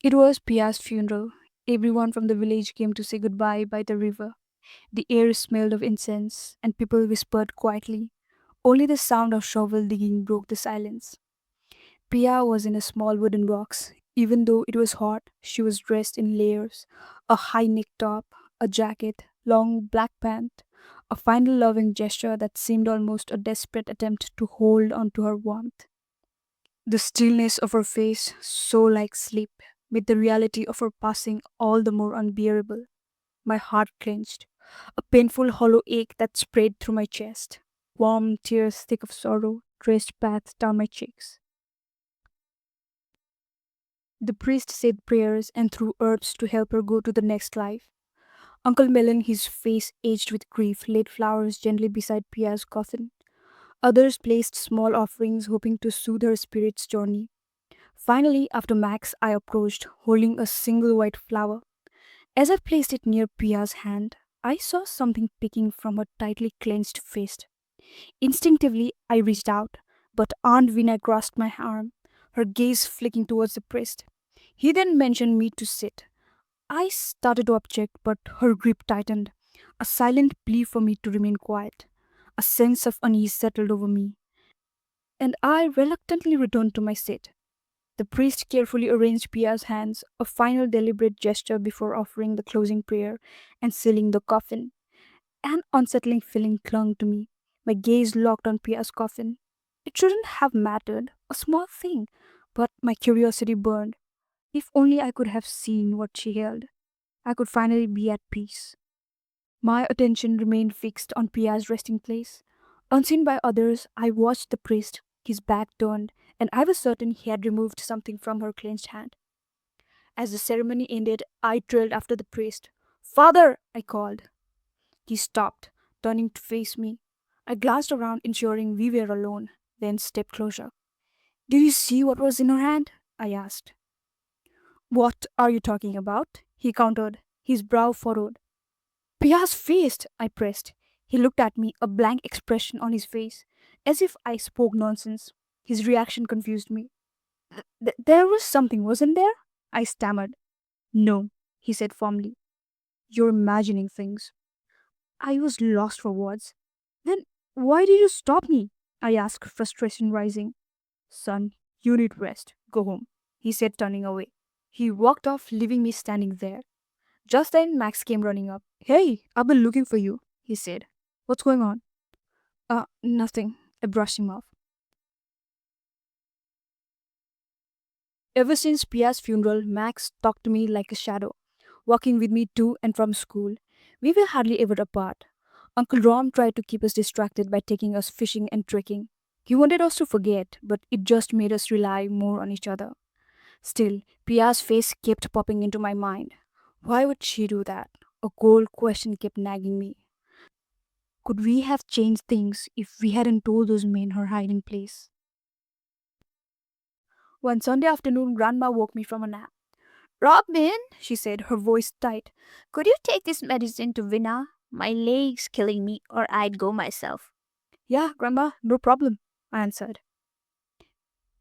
It was Pia's funeral. Everyone from the village came to say goodbye by the river. The air smelled of incense, and people whispered quietly. Only the sound of shovel digging broke the silence. Pia was in a small wooden box. Even though it was hot, she was dressed in layers, a high neck top, a jacket, long black pant, a final loving gesture that seemed almost a desperate attempt to hold on to her warmth. The stillness of her face, so like sleep, made the reality of her passing all the more unbearable. My heart clenched, a painful hollow ache that spread through my chest. Warm tears thick of sorrow traced paths down my cheeks. The priest said prayers and threw herbs to help her go to the next life. Uncle Melon, his face aged with grief, laid flowers gently beside Pia's coffin. Others placed small offerings, hoping to soothe her spirit's journey. Finally, after Max, I approached, holding a single white flower. As I placed it near Pia's hand, I saw something peeking from her tightly clenched fist. Instinctively, I reached out, but Aunt Vina grasped my arm, her gaze flicking towards the priest. He then mentioned me to sit. I started to object, but her grip tightened, a silent plea for me to remain quiet. A sense of unease settled over me, and I reluctantly returned to my seat. The priest carefully arranged Pia's hands, a final deliberate gesture before offering the closing prayer and sealing the coffin. An unsettling feeling clung to me. My gaze locked on Pia's coffin. It shouldn't have mattered, a small thing, but my curiosity burned. If only I could have seen what she held, I could finally be at peace. My attention remained fixed on Pia's resting place. Unseen by others, I watched the priest, his back turned, and I was certain he had removed something from her clenched hand. As the ceremony ended, I trailed after the priest. "Father!" I called. He stopped, turning to face me. I glanced around, ensuring we were alone, then stepped closer. "Did you see what was in her hand?" I asked. "What are you talking about?" he countered, his brow furrowed. "Pia's face!" I pressed. He looked at me, a blank expression on his face, as if I spoke nonsense. His reaction confused me. There was something, wasn't there?" I stammered. "No," he said firmly. "You're imagining things." I was lost for words. "Then why did you stop me?" I asked, frustration rising. "Son, you need rest. Go home," he said, turning away. He walked off, leaving me standing there. Just then, Max came running up. "Hey, I've been looking for you," he said. "What's going on?" Nothing." I brushed him off. Ever since Pia's funeral, Max talked to me like a shadow, walking with me to and from school. We were hardly ever apart. Uncle Rom tried to keep us distracted by taking us fishing and trekking. He wanted us to forget, but it just made us rely more on each other. Still, Pia's face kept popping into my mind. Why would she do that? A cold question kept nagging me. Could we have changed things if we hadn't told those men her hiding place? One Sunday afternoon, Grandma woke me from a nap. "Robin," she said, her voice tight, "could you take this medicine to Vina? My leg's killing me, or I'd go myself." "Yeah, Grandma, no problem," I answered.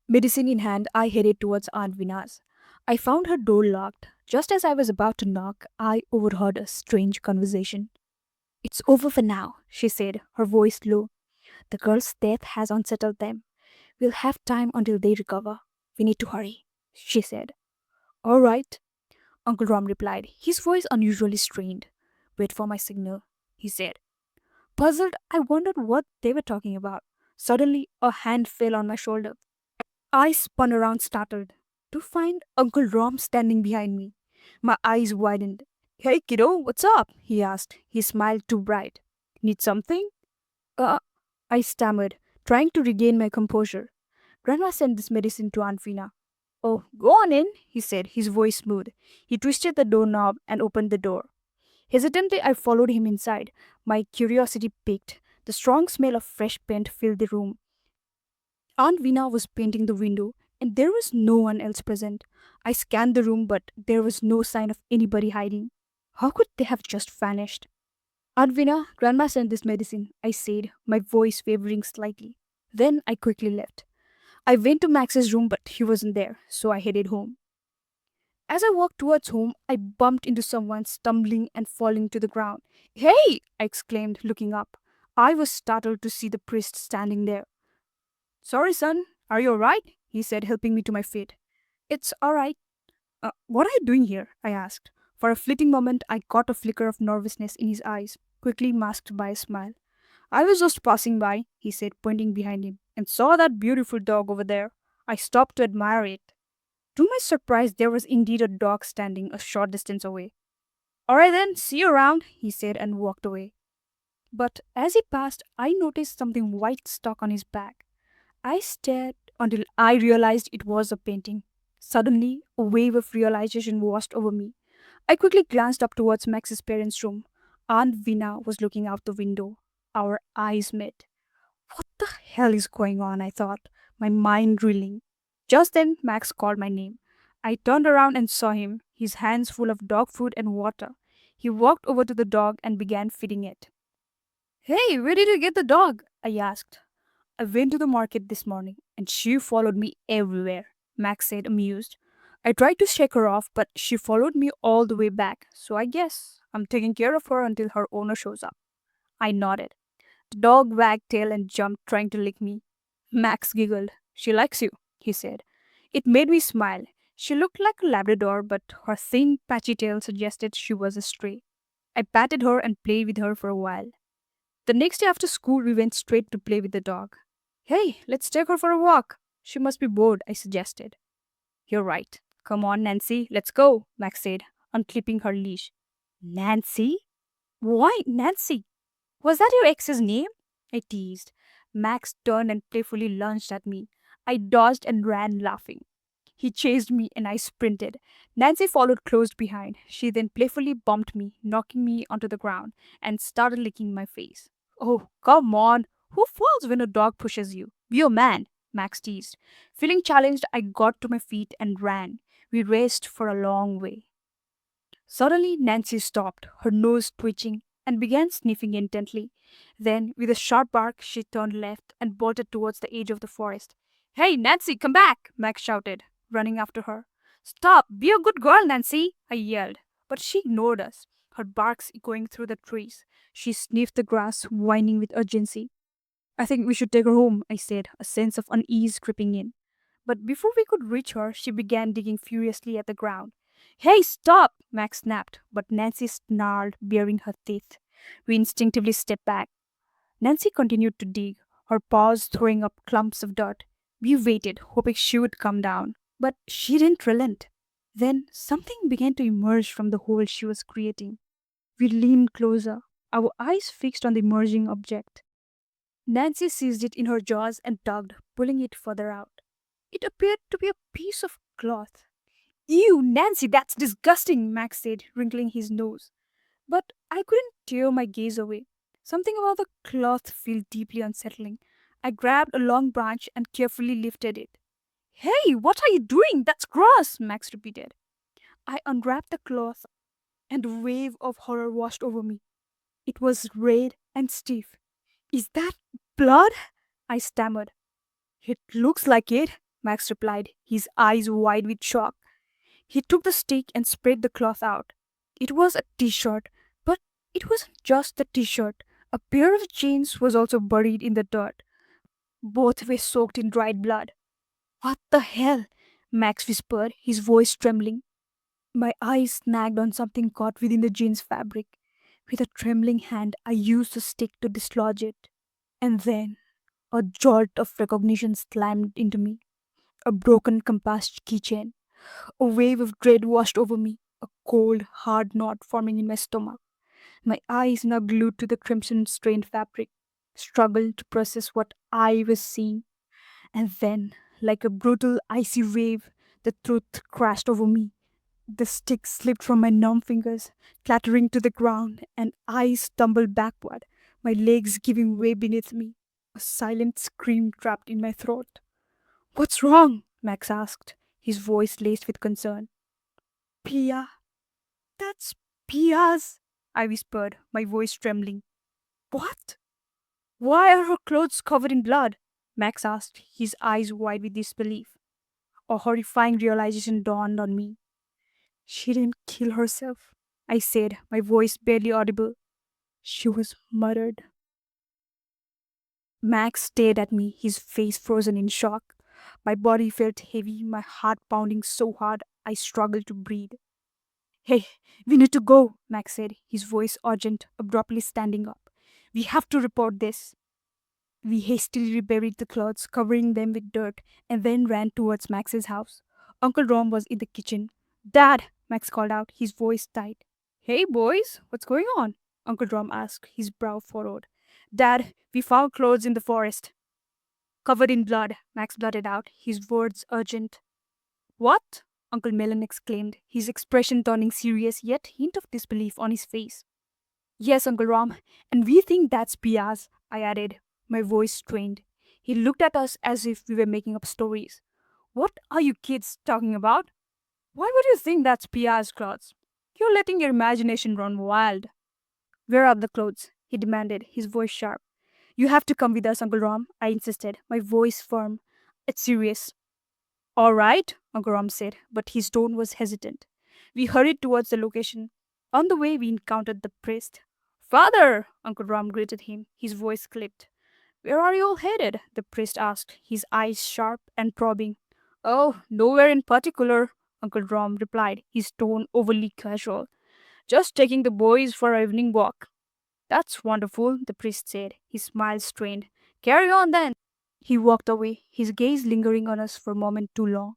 Medicine in hand, I headed towards Aunt Vina's. I found her door locked. Just as I was about to knock, I overheard a strange conversation. "It's over for now," she said, her voice low. "The girl's death has unsettled them. We'll have time until they recover. We need to hurry," she said. "All right," Uncle Rom replied, his voice unusually strained. "Wait for my signal," he said. Puzzled, I wondered what they were talking about. Suddenly, a hand fell on my shoulder. I spun around startled to find Uncle Rom standing behind me. My eyes widened. "Hey, kiddo, what's up?" he asked. He smiled too bright. "Need something?" Uh, I stammered, trying to regain my composure. "Grandma sent this medicine to Aunt Vina." "Oh, go on in," he said, his voice smooth. He twisted the doorknob and opened the door. Hesitantly, I followed him inside. My curiosity piqued. The strong smell of fresh paint filled the room. Aunt Vina was painting the window, and there was no one else present. I scanned the room, but there was no sign of anybody hiding. How could they have just vanished? "Aunt Vina, Grandma sent this medicine," I said, my voice wavering slightly. Then I quickly left. I went to Max's room, but he wasn't there, so I headed home. As I walked towards home, I bumped into someone stumbling and falling to the ground. Hey! I exclaimed, looking up. I was startled to see the priest standing there. Sorry, son. Are you alright? He said, helping me to my feet. It's alright. What are you doing here? I asked. For a fleeting moment, I caught a flicker of nervousness in his eyes, quickly masked by a smile. I was just passing by, he said, pointing behind him, and saw that beautiful dog over there. I stopped to admire it. To my surprise, there was indeed a dog standing a short distance away. All right then, see you around, he said and walked away. But as he passed, I noticed something white stuck on his back. I stared until I realized it was a painting. Suddenly, a wave of realization washed over me. I quickly glanced up towards Max's parents' room. Aunt Vina was looking out the window. Our eyes met. What the hell is going on? I thought, my mind reeling. Just then, Max called my name. I turned around and saw him, his hands full of dog food and water. He walked over to the dog and began feeding it. Hey, where did you get the dog? I asked. I went to the market this morning and she followed me everywhere, Max said, amused. I tried to shake her off, but she followed me all the way back, so I guess I'm taking care of her until her owner shows up. I nodded. The dog wagged tail and jumped, trying to lick me. Max giggled. She likes you, he said. It made me smile. She looked like a Labrador, but her thin, patchy tail suggested she was a stray. I patted her and played with her for a while. The next day after school, we went straight to play with the dog. Hey, let's take her for a walk. She must be bored, I suggested. You're right. Come on, Nancy, let's go, Max said, unclipping her leash. Nancy? Why, Nancy? Was that your ex's name? I teased. Max turned and playfully lunged at me. I dodged and ran laughing. He chased me and I sprinted. Nancy followed close behind. She then playfully bumped me, knocking me onto the ground, and started licking my face. Oh, come on. Who falls when a dog pushes you? Be a man, Max teased. Feeling challenged, I got to my feet and ran. We raced for a long way. Suddenly, Nancy stopped, her nose twitching, and began sniffing intently. Then, with a sharp bark, she turned left and bolted towards the edge of the forest. Hey, Nancy, come back! Max shouted, running after her. Stop! Be a good girl, Nancy! I yelled. But she ignored us, her barks echoing through the trees. She sniffed the grass, whining with urgency. I think we should take her home, I said, a sense of unease creeping in. But before we could reach her, she began digging furiously at the ground. Hey, stop! Max snapped, but Nancy snarled, baring her teeth. We instinctively stepped back. Nancy continued to dig, her paws throwing up clumps of dirt. We waited, hoping she would come down, but she didn't relent. Then something began to emerge from the hole she was creating. We leaned closer, our eyes fixed on the emerging object. Nancy seized it in her jaws and tugged, pulling it further out. It appeared to be a piece of cloth. Ew, Nancy, that's disgusting, Max said, wrinkling his nose. But I couldn't tear my gaze away. Something about the cloth felt deeply unsettling. I grabbed a long branch and carefully lifted it. Hey, what are you doing? That's gross, Max repeated. I unwrapped the cloth and a wave of horror washed over me. It was red and stiff. Is that blood? I stammered. It looks like it, Max replied, his eyes wide with shock. He took the stick and spread the cloth out. It was a t-shirt, but it wasn't just the t-shirt. A pair of jeans was also buried in the dirt. Both were soaked in dried blood. What the hell? Max whispered, his voice trembling. My eyes snagged on something caught within the jeans fabric. With a trembling hand, I used the stick to dislodge it. And then, a jolt of recognition slammed into me. A broken compass keychain. A wave of dread washed over me, a cold, hard knot forming in my stomach. My eyes, now glued to the crimson stained fabric, struggled to process what I was seeing. And then, like a brutal, icy wave, the truth crashed over me. The stick slipped from my numb fingers, clattering to the ground, and I stumbled backward, my legs giving way beneath me. A silent scream trapped in my throat. What's wrong? Max asked, his voice laced with concern. Pia, that's Pia's, I whispered, my voice trembling. What? Why are her clothes covered in blood? Max asked, his eyes wide with disbelief. A horrifying realization dawned on me. She didn't kill herself, I said, my voice barely audible. She was murdered. Max stared at me, his face frozen in shock. My body felt heavy, my heart pounding so hard I struggled to breathe. Hey, we need to go, Max said, his voice urgent, abruptly standing up. We have to report this. We hastily reburied the clothes, covering them with dirt, and then ran towards Max's house. Uncle Rom was in the kitchen. Dad, Max called out, his voice tight. Hey, boys, what's going on? Uncle Rom asked, his brow furrowed. Dad, we found clothes in the forest. Covered in blood, Max blurted out, his words urgent. What? Uncle Melon exclaimed, his expression turning serious yet hint of disbelief on his face. Yes, Uncle Rom, and we think that's Pia's, I added, my voice strained. He looked at us as if we were making up stories. What are you kids talking about? Why would you think that's Pia's clothes? You're letting your imagination run wild. Where are the clothes? He demanded, his voice sharp. You have to come with us, Uncle Rom, I insisted, my voice firm. It's serious. All right, Uncle Rom said, but his tone was hesitant. We hurried towards the location. On the way, we encountered the priest. Father! Uncle Rom greeted him, his voice clipped. Where are you all headed? The priest asked, his eyes sharp and probing. Oh, nowhere in particular, Uncle Rom replied, his tone overly casual. Just taking the boys for an evening walk. That's wonderful, the priest said, his smile strained. Carry on then. He walked away, his gaze lingering on us for a moment too long.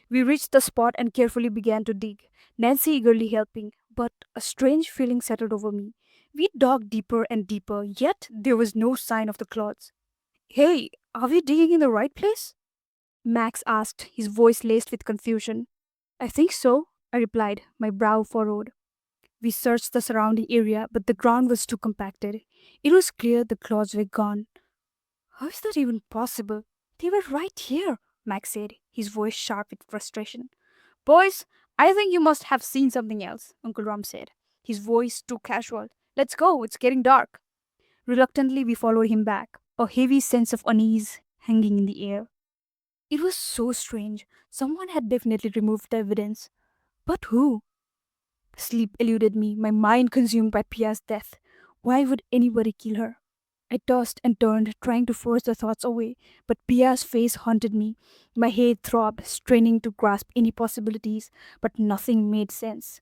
We reached the spot and carefully began to dig, Nancy eagerly helping, but a strange feeling settled over me. We dug deeper and deeper, yet there was no sign of the cloths. Hey, are we digging in the right place? Max asked, his voice laced with confusion. I think so, I replied, my brow furrowed. We searched the surrounding area, but the ground was too compacted. It was clear the cloths were gone. How is that even possible? They were right here, Max said, his voice sharp with frustration. Boys, I think you must have seen something else, Uncle Rom said, his voice too casual. Let's go, it's getting dark. Reluctantly, we followed him back, a heavy sense of unease hanging in the air. It was so strange. Someone had definitely removed the evidence. But who? Sleep eluded me, my mind consumed by Pia's death. Why would anybody kill her? I tossed and turned, trying to force the thoughts away, but Pia's face haunted me. My head throbbed, straining to grasp any possibilities, but nothing made sense.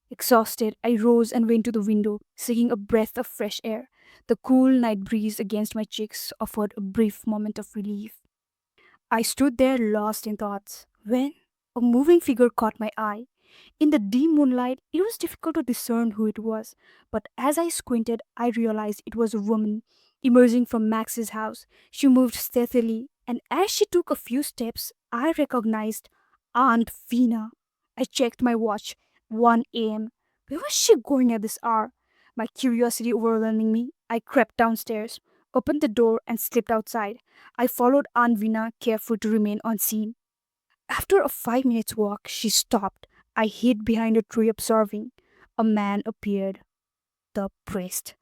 Exhausted, I rose and went to the window, seeking a breath of fresh air. The cool night breeze against my cheeks offered a brief moment of relief. I stood there lost in thoughts when a moving figure caught my eye. In the dim moonlight, it was difficult to discern who it was, but as I squinted, I realized it was a woman emerging from Max's house. She moved stealthily, and as she took a few steps, I recognized Aunt Vina. I checked my watch, 1 a.m. Where was she going at this hour? My curiosity overwhelming me, I crept downstairs, opened the door, and slipped outside. I followed Aunt Vina, careful to remain unseen. After a 5 minutes walk, she stopped. I hid behind a tree observing. A man appeared. The priest.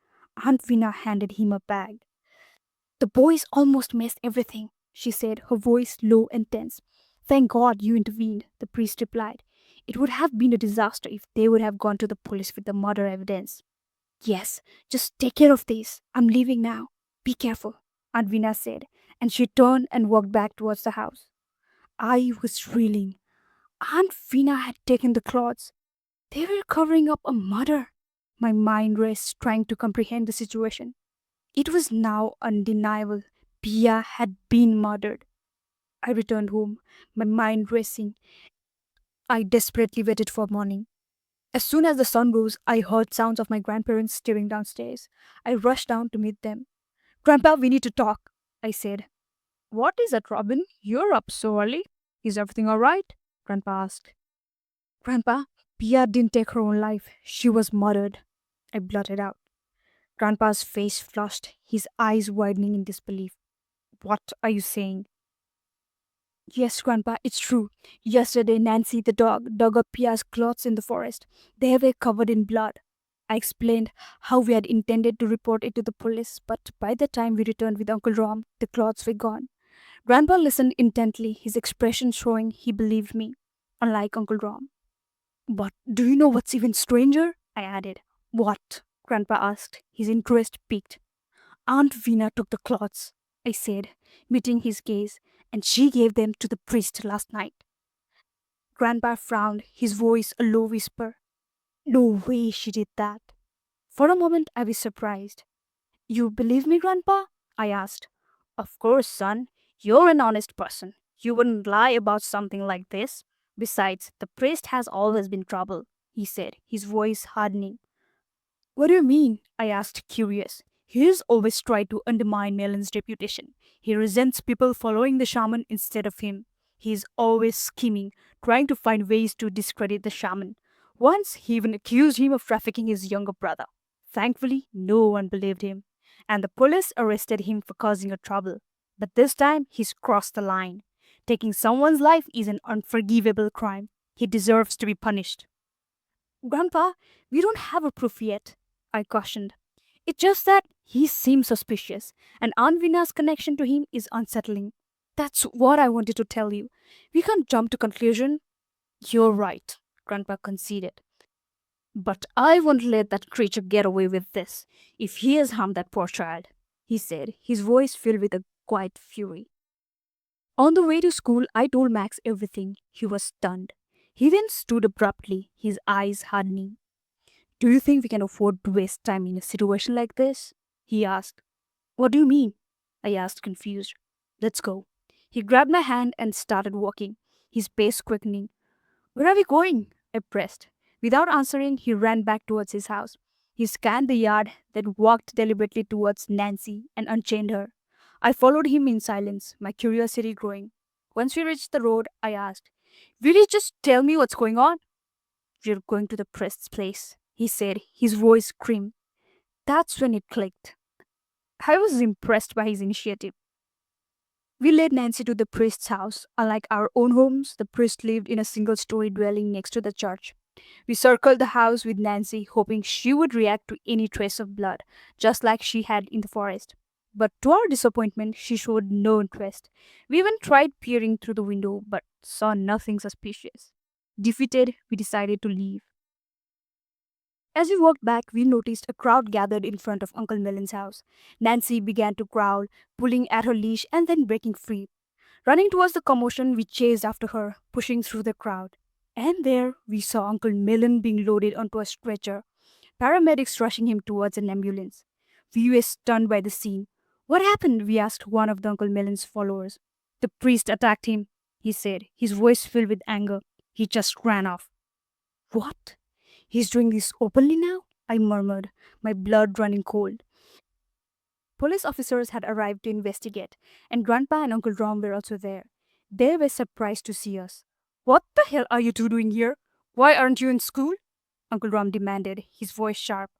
Aunt Vina handed him a bag. The boys almost messed everything, she said, her voice low and tense. Thank God you intervened, the priest replied. It would have been a disaster if they would have gone to the police with the murder evidence. Yes, just take care of this. I'm leaving now. Be careful, Aunt Vina said, and she turned and walked back towards the house. I was reeling. Aunt Vina had taken the clothes. They were covering up a murder. My mind raced, trying to comprehend the situation. It was now undeniable. Pia had been murdered. I returned home, my mind racing. I desperately waited for morning. As soon as the sun rose, I heard sounds of my grandparents stirring downstairs. I rushed down to meet them. Grandpa, we need to talk, I said. What is it, Robin? You're up so early. Is everything all right? Grandpa asked. Grandpa, Pia didn't take her own life. She was murdered, I blurted out. Grandpa's face flushed, his eyes widening in disbelief. What are you saying? Yes, Grandpa, it's true. Yesterday, Nancy the dog dug up Pia's clothes in the forest. They were covered in blood. I explained how we had intended to report it to the police, but by the time we returned with Uncle Rom, the clothes were gone. Grandpa listened intently, his expression showing he believed me, unlike Uncle Rom. But do you know what's even stranger? I added. What? Grandpa asked, his interest piqued. Aunt Vina took the cloths, I said, meeting his gaze, and she gave them to the priest last night. Grandpa frowned, his voice a low whisper. No way she did that. For a moment I was surprised. You believe me, Grandpa? I asked. Of course, son. You're an honest person. You wouldn't lie about something like this. Besides, the priest has always been trouble, he said, his voice hardening. What do you mean? I asked, curious. He's always tried to undermine Melon's reputation. He resents people following the shaman instead of him. He's always scheming, trying to find ways to discredit the shaman. Once, he even accused him of trafficking his younger brother. Thankfully, no one believed him, and the police arrested him for causing a trouble. But this time, he's crossed the line. Taking someone's life is an unforgivable crime. He deserves to be punished. Grandpa, we don't have a proof yet, I cautioned. It's just that he seems suspicious, and Aunt Vina's connection to him is unsettling. That's what I wanted to tell you. We can't jump to conclusion. You're right, Grandpa conceded. But I won't let that creature get away with this, if he has harmed that poor child, he said, his voice filled with a quiet fury. On the way to school, I told Max everything. He was stunned. He then stood abruptly, his eyes hardening. Do you think we can afford to waste time in a situation like this? He asked. What do you mean? I asked, confused. Let's go. He grabbed my hand and started walking, his pace quickening. Where are we going? I pressed. Without answering, he ran back towards his house. He scanned the yard, then walked deliberately towards Nancy and unchained her. I followed him in silence, my curiosity growing. Once we reached the road, I asked, will you just tell me what's going on? We're going to the priest's place, he said, his voice grim. That's when it clicked. I was impressed by his initiative. We led Nancy to the priest's house. Unlike our own homes, the priest lived in a single story dwelling next to the church. We circled the house with Nancy, hoping she would react to any trace of blood, just like she had in the forest. But to our disappointment, she showed no interest. We even tried peering through the window, but saw nothing suspicious. Defeated, we decided to leave. As we walked back, we noticed a crowd gathered in front of Uncle Melon's house. Nancy began to growl, pulling at her leash and then breaking free. Running towards the commotion, we chased after her, pushing through the crowd. And there, we saw Uncle Melon being loaded onto a stretcher, paramedics rushing him towards an ambulance. We were stunned by the scene. What happened? We asked one of the Uncle Melon's followers. The priest attacked him, he said, his voice filled with anger. He just ran off. What? He's doing this openly now? I murmured, my blood running cold. Police officers had arrived to investigate, and Grandpa and Uncle Rom were also there. They were surprised to see us. What the hell are you two doing here? Why aren't you in school? Uncle Rom demanded, his voice sharp.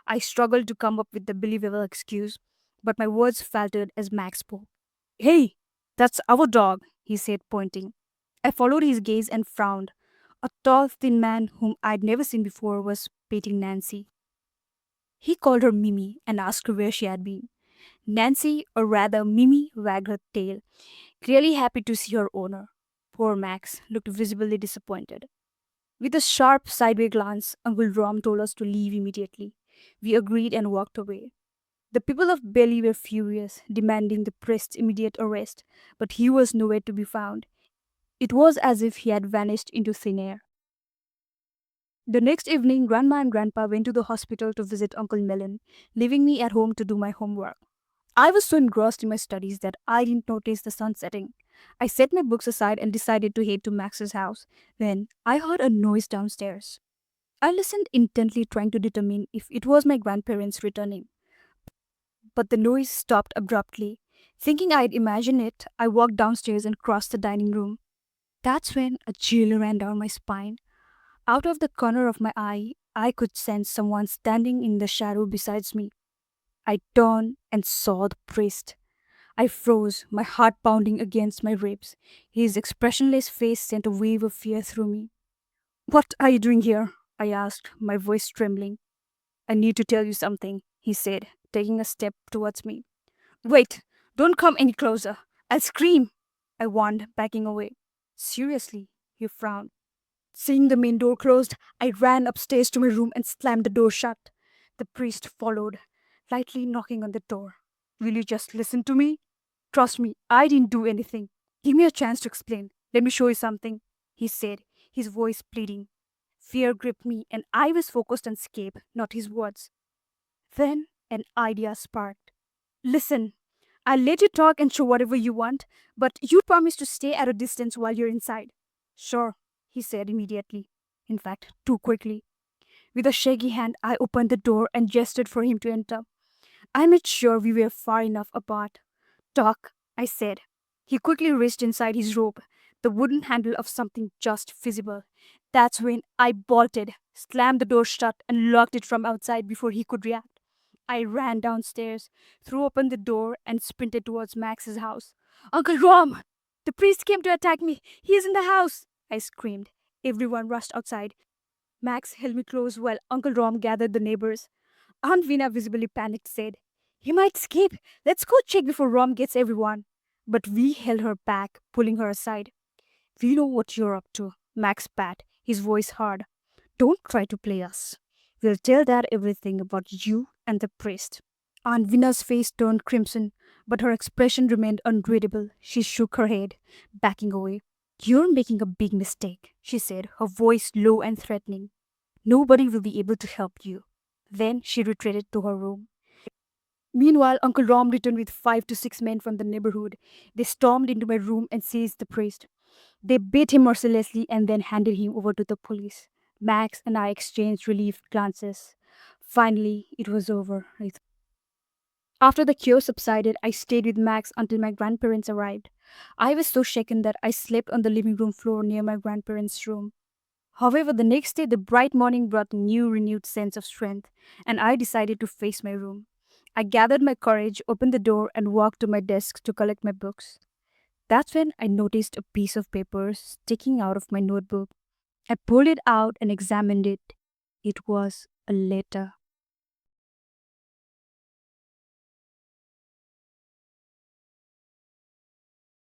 I struggled to come up with the believable excuse, but my words faltered as Max spoke. Hey, that's our dog, he said, pointing. I followed his gaze and frowned. A tall, thin man whom I'd never seen before was petting Nancy. He called her Mimi and asked her where she had been. Nancy, or rather Mimi, wagged her tail, clearly happy to see her owner. Poor Max looked visibly disappointed. With a sharp sideway glance, Uncle Rom told us to leave immediately. We agreed and walked away. The people of Belly were furious, demanding the priest's immediate arrest, but he was nowhere to be found. It was as if he had vanished into thin air. The next evening, Grandma and Grandpa went to the hospital to visit Uncle Melon, leaving me at home to do my homework. I was so engrossed in my studies that I didn't notice the sun setting. I set my books aside and decided to head to Max's house. Then I heard a noise downstairs. I listened intently, trying to determine if it was my grandparents returning. But the noise stopped abruptly. Thinking I'd imagined it, I walked downstairs and crossed the dining room. That's when a chill ran down my spine. Out of the corner of my eye, I could sense someone standing in the shadow beside me. I turned and saw the priest. I froze, my heart pounding against my ribs. His expressionless face sent a wave of fear through me. What are you doing here? I asked, my voice trembling. I need to tell you something, he said, taking a step towards me. Wait, don't come any closer. I'll scream, I warned, backing away. Seriously, he frowned. Seeing the main door closed, I ran upstairs to my room and slammed the door shut. The priest followed, lightly knocking on the door. Will you just listen to me? Trust me, I didn't do anything. Give me a chance to explain. Let me show you something, he said, his voice pleading. Fear gripped me, and I was focused on escape, not his words. Then an idea sparked. Listen, I'll let you talk and show whatever you want, but you promise to stay at a distance while you're inside. Sure, he said immediately. In fact, too quickly. With a shaky hand, I opened the door and gestured for him to enter. I made sure we were far enough apart. Talk, I said. He quickly reached inside his robe, the wooden handle of something just visible. That's when I bolted, slammed the door shut, and locked it from outside before he could react. I ran downstairs, threw open the door, and sprinted towards Max's house. Uncle Rom! The priest came to attack me! He is in the house! I screamed. Everyone rushed outside. Max held me close while Uncle Rom gathered the neighbors. Aunt Vina, visibly panicked, said, He might escape. Let's go check before Rom gets everyone. But we held her back, pulling her aside. We know what you're up to, Max spat, his voice hard. Don't try to play us. We'll tell Dad everything about you and the priest. Aunt Vina's face turned crimson, but her expression remained unreadable. She shook her head, backing away. You're making a big mistake, she said, her voice low and threatening. Nobody will be able to help you. Then she retreated to her room. Meanwhile, Uncle Rom returned with 5 to 6 men from the neighborhood. They stormed into my room and seized the priest. They beat him mercilessly and then handed him over to the police. Max and I exchanged relieved glances. Finally, it was over. After the chaos subsided, I stayed with Max until my grandparents arrived. I was so shaken that I slept on the living room floor near my grandparents' room. However, the next day, the bright morning brought a new, renewed sense of strength, and I decided to face my room. I gathered my courage, opened the door, and walked to my desk to collect my books. That's when I noticed a piece of paper sticking out of my notebook. I pulled it out and examined it. It was a letter.